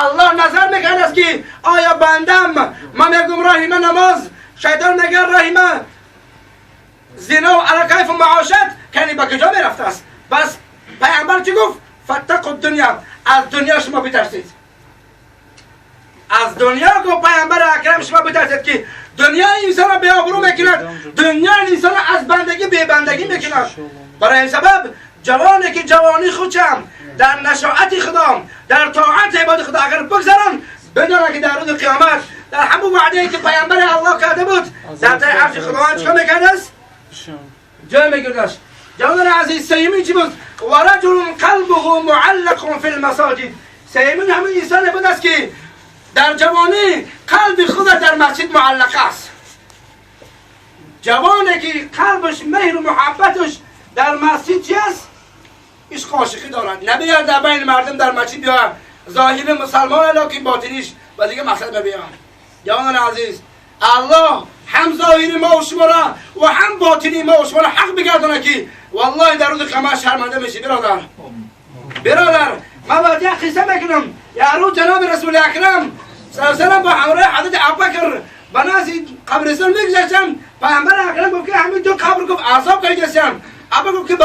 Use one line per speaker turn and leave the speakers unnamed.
الله نظر میکنه است که آیا بندم من میگم راهی نماز، شیطان میگه راهی زنا و علاقه و معاشت کنی به کجا میرفته است؟ بس پیامبر چی گفت؟ فتقوا الدنیا، از دنیا شما بترسید. از دنیا گفت پیامبر اکرم شما بترسید که دنیا انسان را به آبرو میکند، دنیا انسان از بندگی به بندگی میکند. برای این سبب جوانی که جوانی خودشم در نشاعت خدا، در طاعت عباد خدا اگر بگذارن، بدانه که در روز قیامت در همون وعده که پیامبر الله کرده بود در تای عرش خداوند چیکار میکرده است؟ جای میگردش. جوان عزیز سیمین چی بود؟ و رجل قلبه معلق فی المساجد. سیمین همین انسان بود است که در جوانی قلب خود در مسجد معلق است. جوانی که قلبش مهر و محبتش در مسجد چی است؟ عشق عاشقی دارد. نبیاد در بین مردم در مسجد بیا ظاهر مسلمان لکن باطنیش و دیگه مقصد نبیان. جوان عزیز الله هم ظاهری ما و شما را و هم باطنی ما و شما را حق بگردانه که والله در روز قیامت شرمنده میشی. برادر من باید یک قصه میکنم. یه روز جناب رسول اکرم صلی الله علیه و سلم با همراه حضرت ابوبکر به نزد قبرستان میگذشتن. پیامبر اکرم گفت که همین دو قبر گفت عذاب کردن. ابوبکر گفت که